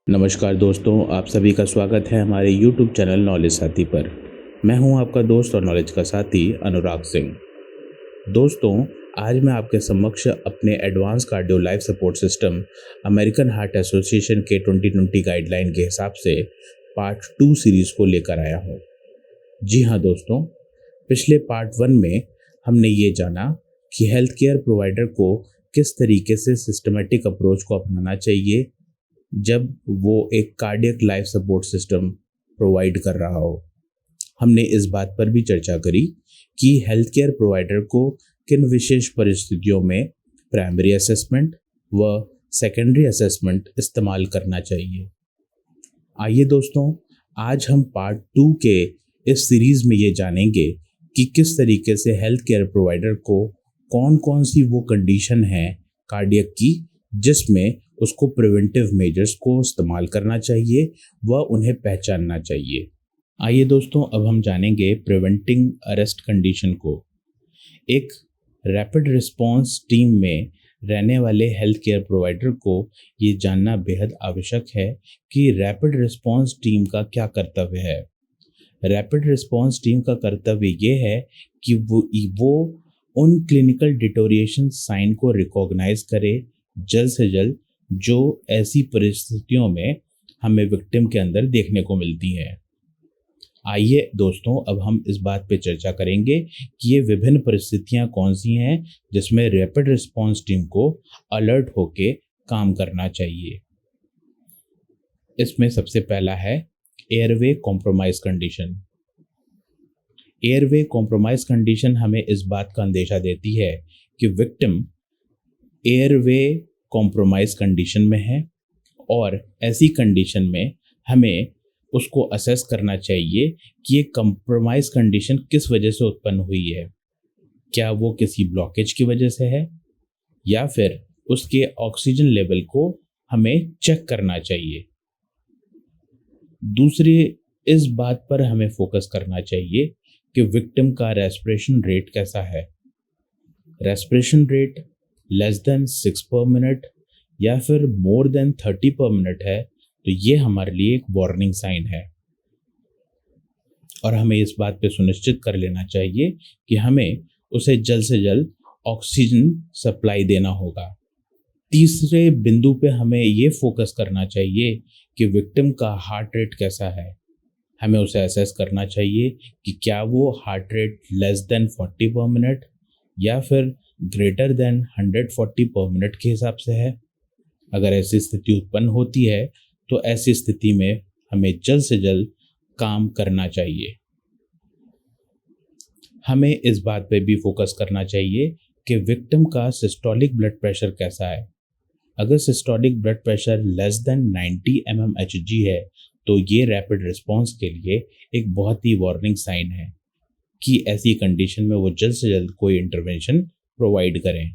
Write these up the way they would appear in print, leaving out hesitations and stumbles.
नमस्कार दोस्तों, आप सभी का स्वागत है हमारे यूट्यूब चैनल नॉलेज साथी पर। मैं हूं आपका दोस्त और नॉलेज का साथी अनुराग सिंह। दोस्तों, आज मैं आपके समक्ष अपने advance cardio life support system American heart association के 2020 गाइडलाइन के हिसाब से पार्ट 2 सीरीज़ को लेकर आया हूं। जी हाँ दोस्तों, पिछले पार्ट 1 में हमने ये जाना कि हेल्थ केयर प्रोवाइडर को किस तरीके से सिस्टमेटिक अप्रोच को अपनाना चाहिए जब वो एक cardiac life support system provide कर रहा हो। हमने इस बात पर भी चर्चा करी कि हेल्थ केयर प्रोवाइडर को किन विशेष परिस्थितियों में प्राइमरी असेसमेंट व सेकेंडरी असेसमेंट इस्तेमाल करना चाहिए। आइए दोस्तों, आज हम पार्ट 2 के इस सीरीज़ में ये जानेंगे कि किस तरीके से हेल्थ केयर प्रोवाइडर को कौन कौन सी वो कंडीशन है कार्डियक की जिसमें उसको प्रिवेंटिव मेजर्स को इस्तेमाल करना चाहिए व उन्हें पहचानना चाहिए। आइए दोस्तों, अब हम जानेंगे प्रिवेंटिंग अरेस्ट कंडीशन को। एक रैपिड रिस्पांस टीम में रहने वाले हेल्थ केयर प्रोवाइडर को ये जानना बेहद आवश्यक है कि रैपिड रिस्पांस टीम का क्या कर्तव्य है। रैपिड रिस्पांस टीम का कर्तव्य ये है कि वो उन क्लिनिकल डिटोरिएशन साइन को रिकॉग्नाइज करे जल्द से जल्द जो ऐसी परिस्थितियों में हमें विक्टिम के अंदर देखने को मिलती हैं। आइए दोस्तों, अब हम इस बात पे चर्चा करेंगे कि ये विभिन्न परिस्थितियां कौन सी हैं जिसमें रैपिड रिस्पांस टीम को अलर्ट होके काम करना चाहिए। इसमें सबसे पहला है airway compromise condition. Airway compromise condition हमें इस बात का अंदेशा देती है कि विक्टिम एयरवे कॉम्प्रोमाइज कंडीशन में है और ऐसी कंडीशन में हमें उसको असेस करना चाहिए कि ये कॉम्प्रोमाइज कंडीशन किस वजह से उत्पन्न हुई है। क्या वो किसी ब्लॉकेज की वजह से है या फिर उसके ऑक्सीजन लेवल को हमें चेक करना चाहिए। दूसरी, इस बात पर हमें फोकस करना चाहिए कि विक्टिम का रेस्पिरेशन रेट कैसा है। रेस्पिरेशन रेट लेस देन 6 पर मिनट या फिर मोर देन 30 पर मिनट है तो ये हमारे लिए एक वार्निंग साइन है और हमें इस बात पे सुनिश्चित कर लेना चाहिए कि हमें उसे जल्द से जल्द ऑक्सीजन सप्लाई देना होगा। तीसरे बिंदु पे हमें ये फोकस करना चाहिए कि विक्टिम का हार्ट रेट कैसा है। हमें उसे असेस करना चाहिए कि क्या वो हार्ट रेट लेस देन 40 पर मिनट या फिर ग्रेटर देन 140 पर मिनट के हिसाब से है। अगर ऐसी स्थिति उत्पन्न होती है तो ऐसी स्थिति में हमें जल्द से जल्द काम करना चाहिए। हमें इस बात पे भी फोकस करना चाहिए कि विक्टिम का सिस्टोलिक ब्लड प्रेशर कैसा है। अगर systolic blood pressure less than 90 mmHg है तो ये रैपिड रिस्पांस के लिए एक बहुत ही वार्निंग साइन है कि ऐसी कंडीशन में वो जल्द से जल्द कोई इंटरवेंशन प्रोवाइड करें।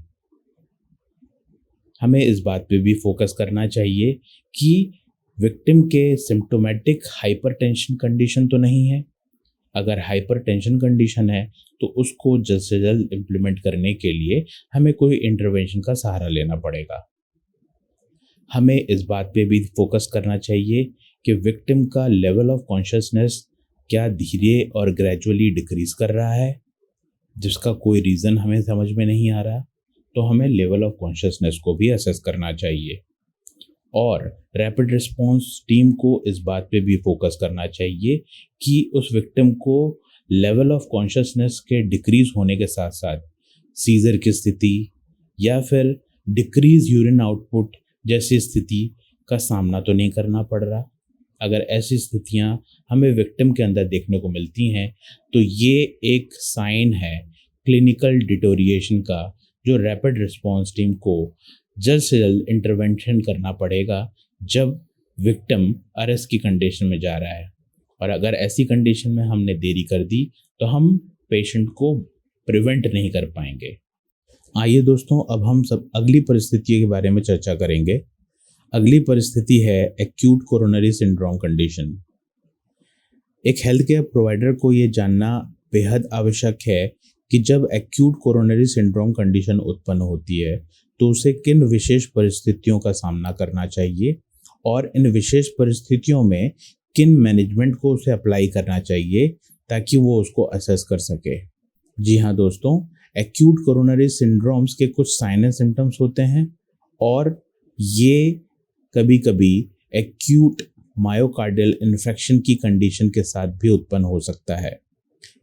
हमें इस बात पे भी फोकस करना चाहिए कि विक्टिम के सिम्टोमेटिक हाइपरटेंशन कंडीशन तो नहीं है। अगर हाइपरटेंशन कंडीशन है तो उसको जल्द से जल्द इम्प्लीमेंट करने के लिए हमें कोई इंटरवेंशन का सहारा लेना पड़ेगा। हमें इस बात पे भी फोकस करना चाहिए कि विक्टिम का लेवल ऑफ कॉन्शियसनेस क्या धीरे और ग्रेजुअली डिक्रीज कर रहा है जिसका कोई रीज़न हमें समझ में नहीं आ रहा, तो हमें लेवल ऑफ कॉन्शियसनेस को भी असेस करना चाहिए। और रैपिड रिस्पांस टीम को इस बात पे भी फोकस करना चाहिए कि उस विक्टिम को लेवल ऑफ कॉन्शियसनेस के डिक्रीज होने के साथ साथ सीजर की स्थिति या फिर डिक्रीज यूरिन आउटपुट जैसी स्थिति का सामना तो नहीं करना पड़ रहा। अगर ऐसी स्थितियां हमें विक्टिम के अंदर देखने को मिलती हैं तो ये एक साइन है क्लिनिकल डिटोरिएशन का, जो रैपिड रिस्पांस टीम को जल्द से जल्द इंटरवेंशन करना पड़ेगा जब विक्टिम अरेस्ट की कंडीशन में जा रहा है। और अगर ऐसी कंडीशन में हमने देरी कर दी तो हम पेशेंट को प्रिवेंट नहीं कर पाएंगे। आइए दोस्तों, अब हम सब अगली परिस्थितियों के बारे में चर्चा करेंगे। अगली परिस्थिति है एक्यूट कोरोनरी सिंड्रोम कंडीशन। एक हेल्थ केयर प्रोवाइडर को ये जानना बेहद आवश्यक है कि जब एक्यूट कोरोनरी सिंड्रोम कंडीशन उत्पन्न होती है तो उसे किन विशेष परिस्थितियों का सामना करना चाहिए और इन विशेष परिस्थितियों में किन मैनेजमेंट को उसे अप्लाई करना चाहिए ताकि वो उसको असेस कर सके। जी हाँ दोस्तों, एक्यूट कोरोनरी सिंड्रोम्स के कुछ साइन एंड सिम्टम्स होते हैं और ये कभी कभी एक्यूट मायोकार्डियल इन्फेक्शन की कंडीशन के साथ भी उत्पन्न हो सकता है।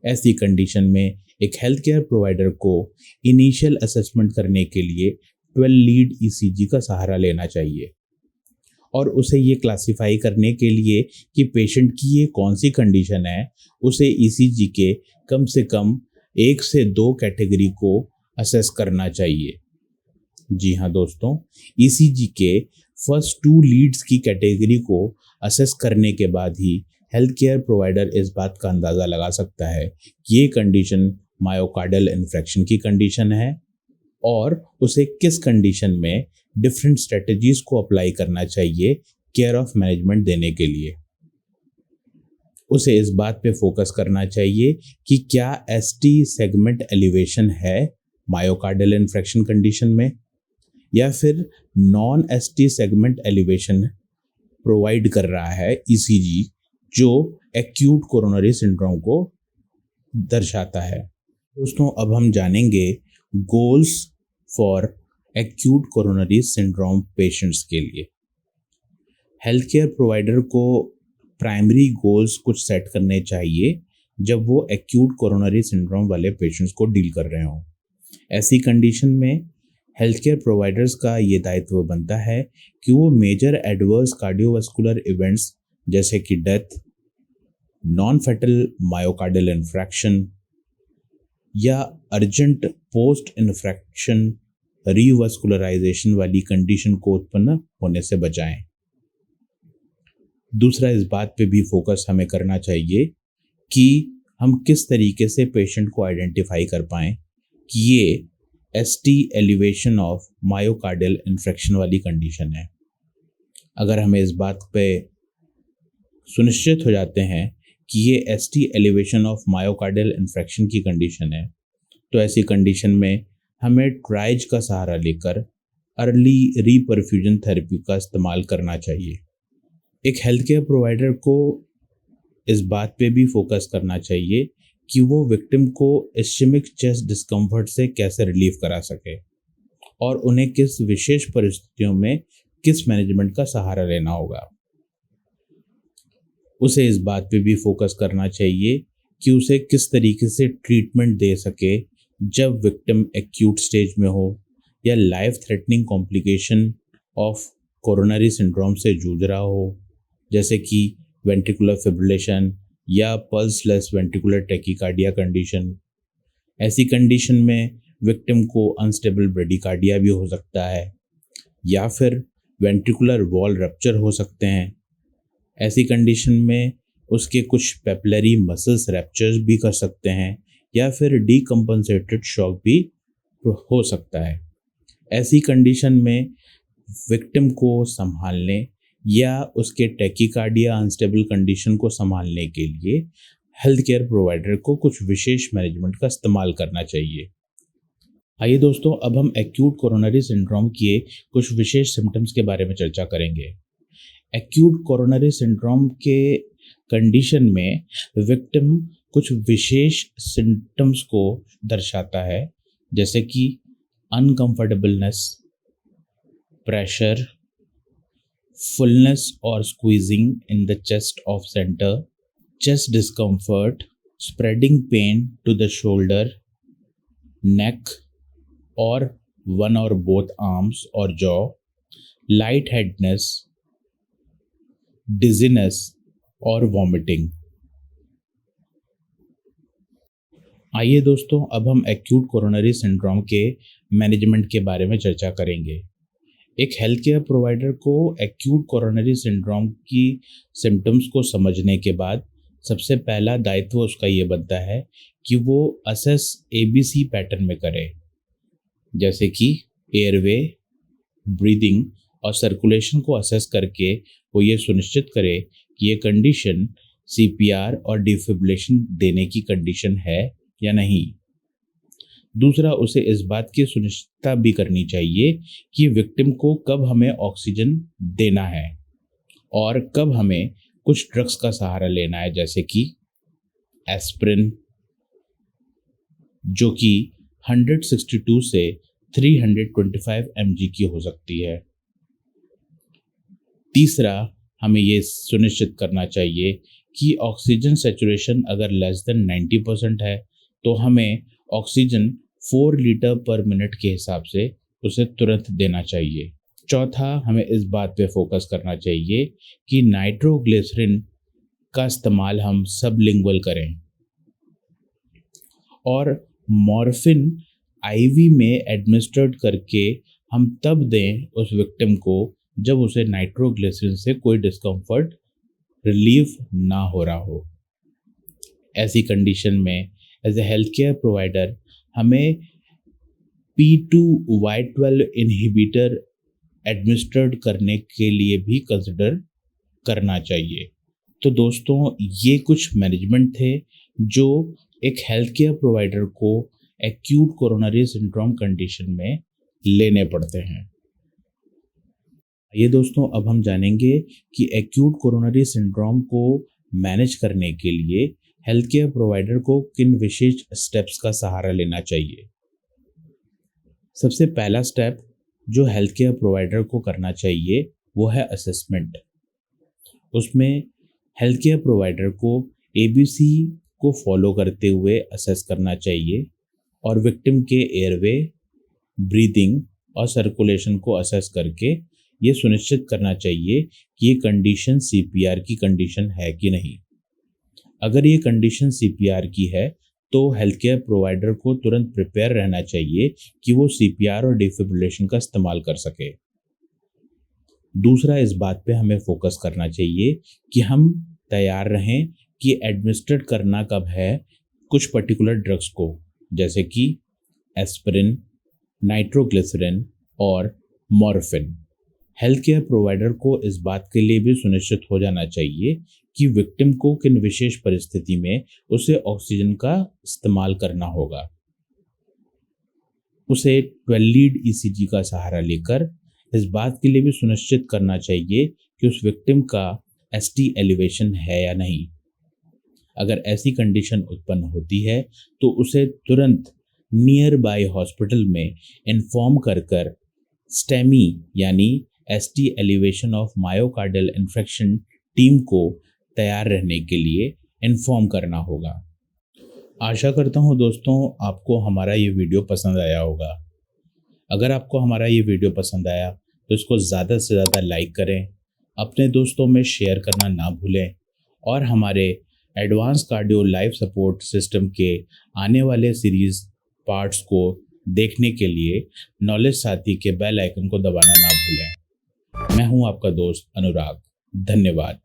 ऐसी कंडीशन में एक हेल्थ केयर प्रोवाइडर को इनिशियल असेसमेंट करने के लिए 12 लीड ईसीजी का सहारा लेना चाहिए और उसे ये क्लासिफाई करने के लिए कि पेशेंट की ये कौन सी कंडीशन है, उसे ईसीजी के कम से कम 1 से 2 कैटेगरी को असेस करना चाहिए। जी हाँ दोस्तों, ईसीजी के फर्स्ट 2 लीड्स की कैटेगरी को असेस करने के बाद ही हेल्थ केयर प्रोवाइडर इस बात का अंदाज़ा लगा सकता है कि ये कंडीशन मायोकार्डियल इन्फेक्शन की कंडीशन है और उसे किस कंडीशन में डिफरेंट स्ट्रेटजीज को अप्लाई करना चाहिए केयर ऑफ मैनेजमेंट देने के लिए। उसे इस बात पे फोकस करना चाहिए कि क्या एसटी सेगमेंट एलिवेशन है मायोकार्डियल इन्फेक्शन कंडीशन में या फिर non ST segment elevation provide कर रहा है ईसीजी जो एक्यूट कोरोनरी सिंड्रोम को दर्शाता है। दोस्तों, अब हम जानेंगे goals for acute coronary syndrome patients के लिए। हेल्थ केयर प्रोवाइडर को प्राइमरी गोल्स कुछ सेट करने चाहिए जब वो एक्यूट कोरोनरी सिंड्रोम वाले पेशेंट्स को डील कर रहे हों। ऐसी कंडीशन में हेल्थ केयर प्रोवाइडर्स का ये दायित्व बनता है कि वो मेजर एडवर्स कार्डियोवास्कुलर इवेंट्स जैसे कि death, non fatal myocardial infarction या अर्जेंट पोस्ट इन्फ्रैक्शन रीवास्कुलराइजेशन वाली कंडीशन को उत्पन्न होने से बचाएं। दूसरा, इस बात पे भी फोकस हमें करना चाहिए कि हम किस तरीके से पेशेंट को आइडेंटिफाई कर पाएं कि ये ST elevation of myocardial infection वाली कंडीशन है। अगर हमें इस बात पे सुनिश्चित हो जाते हैं कि ये ST elevation of myocardial infection की कंडीशन है, तो ऐसी कंडीशन में हमें ट्राइज का सहारा लेकर अर्ली रीपरफ्यूजन थेरेपी का इस्तेमाल करना चाहिए। एक हेल्थ केयर प्रोवाइडर को इस बात पे भी फोकस करना चाहिए कि वो विक्टिम को इस्केमिक चेस्ट डिस्कम्फर्ट से कैसे रिलीफ करा सके और उन्हें किस विशेष परिस्थितियों में किस मैनेजमेंट का सहारा लेना होगा। उसे इस बात पे भी फोकस करना चाहिए कि उसे किस तरीके से ट्रीटमेंट दे सके जब विक्टिम एक्यूट स्टेज में हो या life threatening complication of coronary syndrome से जूझ रहा हो, जैसे कि वेंट्रिकुलर फिब्रिलेशन या पल्सलेस वेंट्रिकुलर टैकीकार्डिया कंडीशन। ऐसी कंडीशन में विक्टिम को अनस्टेबल ब्रेडिकार्डिया भी हो सकता है या फिर वेंट्रिकुलर वॉल रप्चर हो सकते हैं। ऐसी कंडीशन में उसके कुछ पेपिलरी मसल्स रैप्चर्स भी कर सकते हैं या फिर डीकम्पनसेटेड शॉक भी हो सकता है। ऐसी कंडीशन में विक्टिम को संभालने या उसके टैकीकार्डिया अनस्टेबल कंडीशन को संभालने के लिए हेल्थ केयर प्रोवाइडर को कुछ विशेष मैनेजमेंट का इस्तेमाल करना चाहिए। आइए दोस्तों, अब हम एक्यूट कोरोनरी सिंड्रोम के कुछ विशेष सिम्टम्स के बारे में चर्चा करेंगे। एक्यूट कोरोनरी सिंड्रोम के कंडीशन में विक्टिम कुछ विशेष सिम्टम्स को दर्शाता है, जैसे कि uncomfortableness, pressure, fullness or squeezing in the chest of center, chest discomfort, spreading pain to the shoulder, neck or one or both arms or jaw, lightheadedness, dizziness or vomiting। आइए दोस्तों, अब हम एक्यूट कोरोनरी सिंड्रोम के management के बारे में चर्चा करेंगे। एक हेल्थ केयर प्रोवाइडर को एक्यूट कोरोनरी सिंड्रोम की सिम्टम्स को समझने के बाद सबसे पहला दायित्व उसका ये बनता है कि वो असेस एबीसी पैटर्न में करे, जैसे कि एयरवे, ब्रीदिंग और सर्कुलेशन को असेस करके वो ये सुनिश्चित करे कि ये कंडीशन सीपीआर और डिफिब्रिलेशन देने की कंडीशन है या नहीं। दूसरा, उसे इस बात की सुनिश्चितता भी करनी चाहिए कि विक्टिम को कब हमें ऑक्सीजन देना है और कब हमें कुछ ड्रग्स का सहारा लेना है, जैसे कि एस्पिरिन, जो कि 162 से 325 mg की हो सकती है। तीसरा, हमें ये सुनिश्चित करना चाहिए कि ऑक्सीजन सैचुरेशन अगर लेस देन 90% है तो हमें ऑक्सीजन 4 लीटर पर मिनट के हिसाब से उसे तुरंत देना चाहिए। चौथा, हमें इस बात पे फोकस करना चाहिए कि नाइट्रोग्लिसरिन का इस्तेमाल हम सबलिंगुअल करें और मॉर्फिन आईवी में एडमिनिस्ट्रेट करके हम तब दें उस विक्टिम को जब उसे नाइट्रोग्लिसरिन से कोई डिस्कम्फर्ट रिलीव ना हो रहा हो। ऐसी कंडीशन में as a health care provider हमें P2Y12 इनहिबिटर एडमिनिस्ट्रेट करने के लिए भी कंसिडर करना चाहिए। तो दोस्तों, ये कुछ मैनेजमेंट थे जो एक हेल्थ केयर प्रोवाइडर को एक्यूट कोरोनरी सिंड्रोम कंडीशन में लेने पड़ते हैं। ये दोस्तों, अब हम जानेंगे कि एक्यूट कोरोनरी सिंड्रोम को मैनेज करने के लिए हेल्थ केयर प्रोवाइडर को किन विशेष स्टेप्स का सहारा लेना चाहिए। सबसे पहला स्टेप जो हेल्थ केयर प्रोवाइडर को करना चाहिए वो है असेसमेंट। उसमें हेल्थ केयर प्रोवाइडर को ABC को फॉलो करते हुए असेस करना चाहिए और विक्टिम के एयरवे, ब्रीदिंग और सर्कुलेशन को असेस करके ये सुनिश्चित करना चाहिए कि ये कंडीशन CPR की कंडीशन है कि नहीं। अगर ये कंडीशन CPR की है तो हेल्थ केयर प्रोवाइडर को तुरंत प्रिपेयर रहना चाहिए कि वो CPR और डिफिब्रिलेशन का इस्तेमाल कर सके। दूसरा, इस बात पे हमें फोकस करना चाहिए कि हम तैयार रहें कि एडमिनिस्ट्रेट करना कब है कुछ पर्टिकुलर ड्रग्स को, जैसे कि एस्पिरिन, नाइट्रोग्लिसरिन और मॉर्फिन। हेल्थ केयर प्रोवाइडर को इस बात के लिए भी सुनिश्चित हो जाना चाहिए कि विक्टिम को किन विशेष परिस्थिति में उसे ऑक्सीजन का इस्तेमाल करना होगा। उसे 12 लीड ECG का सहारा लेकर इस बात के लिए भी सुनिश्चित करना चाहिए कि उस विक्टिम का ST एलिवेशन है या नहीं। अगर ऐसी कंडीशन उत्पन्न होती है तो उसे तुरंत नियर बाय हॉस्पिटल में इन्फॉर्म कर स्टेमी यानी ST elevation of myocardial infection team को तैयार रहने के लिए इन्फॉर्म करना होगा। आशा करता हूँ दोस्तों आपको हमारा ये वीडियो पसंद आया होगा। अगर आपको हमारा ये वीडियो पसंद आया तो इसको ज़्यादा से ज़्यादा लाइक करें, अपने दोस्तों में शेयर करना ना भूलें और हमारे advance cardio life support system के आने वाले सीरीज़ पार्ट्स को देखने के लिए नॉलेज साथी के बेल आइकन को दबाना ना भूलें। मैं हूं आपका दोस्त अनुराग। धन्यवाद।